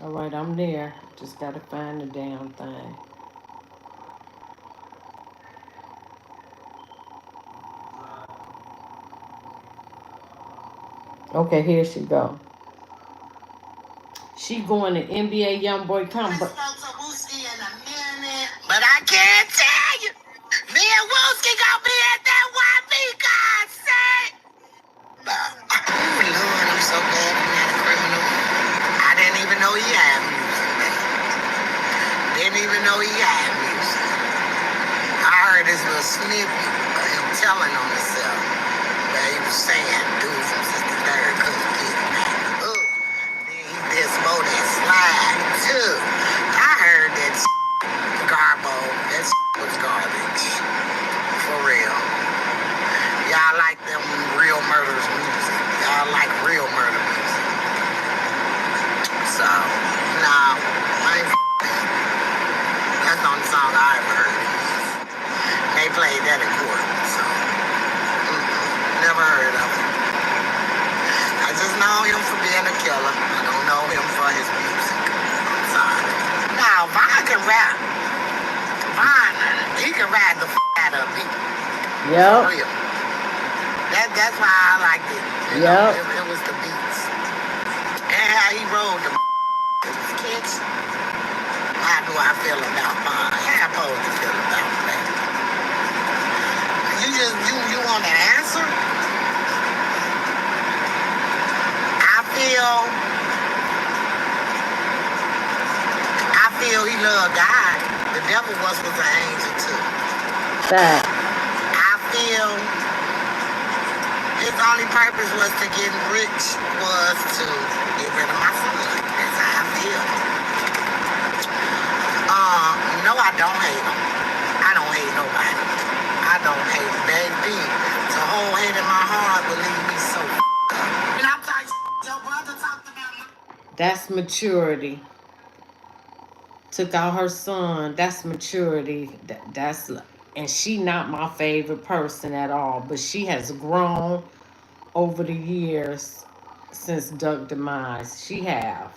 All right, I'm there. Just gotta find the damn thing. Okay, here she go. She going to NBA YoungBoy Come. I spoke to Wooski in a minute, but I can't tell you. Me and Wooski gonna be at that YB concert. Oh, Lord, I'm so glad I'm not a criminal. I didn't even know he had music, man. Didn't even know he had music. I heard this little snippet of him telling on himself where he was saying dude from 63rd couldn't get back up. Then he did smoke that slide, too. I heard that garbo. That was garbage. For real. Y'all like them real murders music. Y'all like real murder music. So, nah, I ain't that. That's the only song I ever heard. They played that in court, so never heard of it. I just know him for being a killer. I don't know him for his music. I'm sorry. Now, Vine can rap. Vine, he can rap the out of people. Yep. For real. That's why I liked it. You know, it was the beats. And how he rolled the kids. How do I feel about Vine? How am I supposed to feel about that? You want an answer? I feel he loved God. The devil was an angel too. Fact. I feel his only purpose was to get rich, was to get rid of my son. That's how I feel. No, I don't hate him. I don't hate nobody. I don't hate baby. To hold hate in my heart will leave me so up. And I'm talking, your brother talked about my... That's maturity. Took out her son. That's maturity. That's and she not my favorite person at all. But she has grown over the years since Duck demise. She have.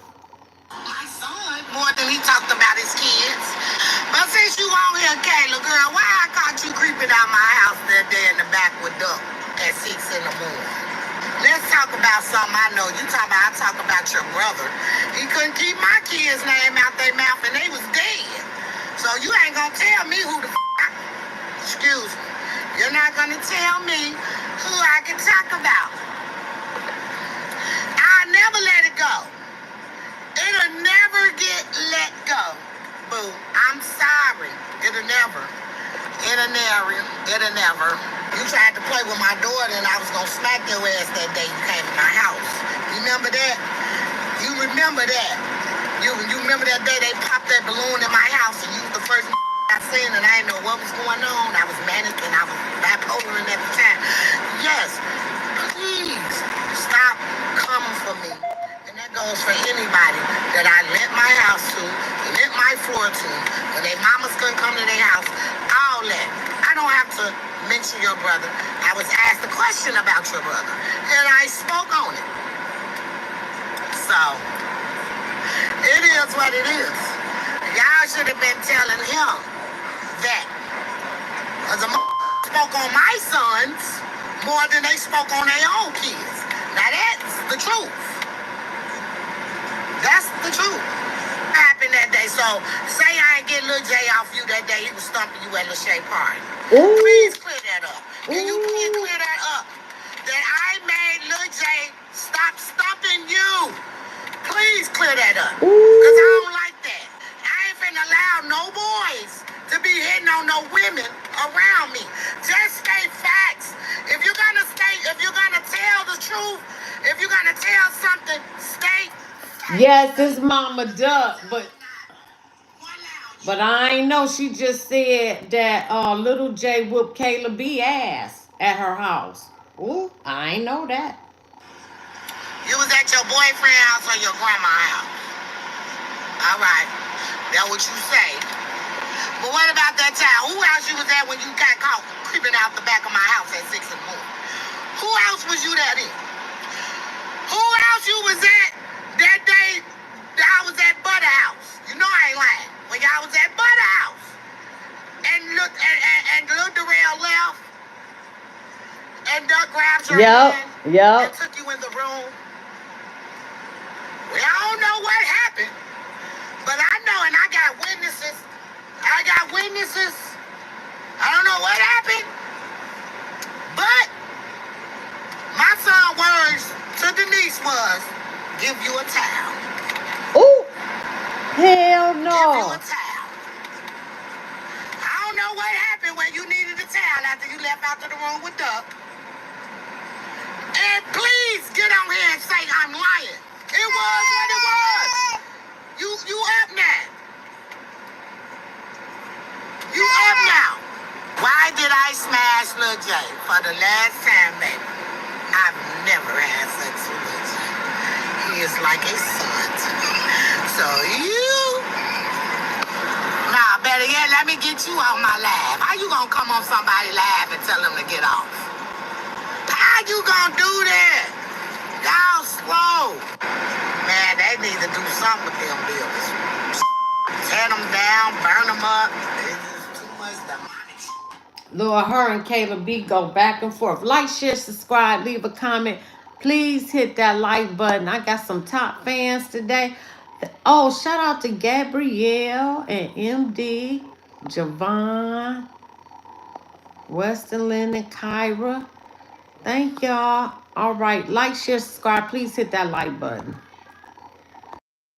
My son more than he talked about his kids. But since you on here, Kayla, girl, why I caught you creeping out my house that day in the back with Duck at 6 in the morning? Let's talk about something I know. I talk about your brother. He couldn't keep my kids' name out their mouth and they was dead. So you ain't gonna tell me who the excuse me. You're not gonna tell me who I can talk about. I'll never let it go. It'll never get let go. Boo. I'm sorry. It'll never. It'll never. You tried to play with my daughter and I was gonna smack your ass that day you came to my house. You remember that? You remember that? You remember that day they popped that balloon in my house and you was the first I seen and I didn't know what was going on. I was manic and I was bipolar at the time. Yes, please stop coming for me. And that goes for anybody that I lent my house to, lent my floor to, when their mamas couldn't come to their house, all that. I don't have to mention your brother. I was asked a question about your brother, and I spoke on it. So, it is what it is. Y'all should have been telling him that. Because the spoke on my sons more than they spoke on their own kids. Now that's the truth. That's the truth. Happened that day. So say I ain't get Lil J off you that day. He was stumping you at Lachey party. Ooh. Please clear that up. Can you please clear that up? That I made Lil J stop stumping you. Please clear that up. Because I don't like that. I ain't finna allow no boys to be hitting on no women around me. Just state facts. If you're gonna tell the truth, if you're gonna tell something, state facts. Yes, it's Mama Duck, but I ain't know she just said that little J whooped Kayla B ass at her house. Ooh, I ain't know that. You was at your boyfriend's house or your grandma's house? All right, that's what you say. But what about that time? Who else you was at when you got caught creeping out the back of my house at 6 in the morning? Who else was you that in? Who else you was at that day that I was at Butter House? You know I ain't lying. When y'all was at Butter House. And Lil Darrell left. And Duck grabbed your hand. And took you in the room. We don't know what happened. But I know, and I got witnesses. I don't know what happened. But my son's words to Denise was, give you a towel. Ooh. Hell no. Give you a towel. I don't know what happened when you needed a towel after you left out of the room with Duck. And please get on here and say I'm lying. It was what it was. You up now. You up now. Why did I smash Lil J? For the last time, baby. I've never had sex with Lil J. He is like a son to me. So nah, better yet, let me get you on my live. How you gonna come on somebody's live and tell them to get off? How you gonna do that? Y'all slow. Man, they need to do something with them buildings. Tear them down, burn them up. It's too much demonic. Lord, her and Kayla B go back and forth. Like, share, subscribe, leave a comment. Please hit that like button. I got some top fans today. Oh, shout out to Gabrielle and MD, Javon, Weston Lynn, and Kyra. Thank y'all. All right, like, share, subscribe. Please hit that like button.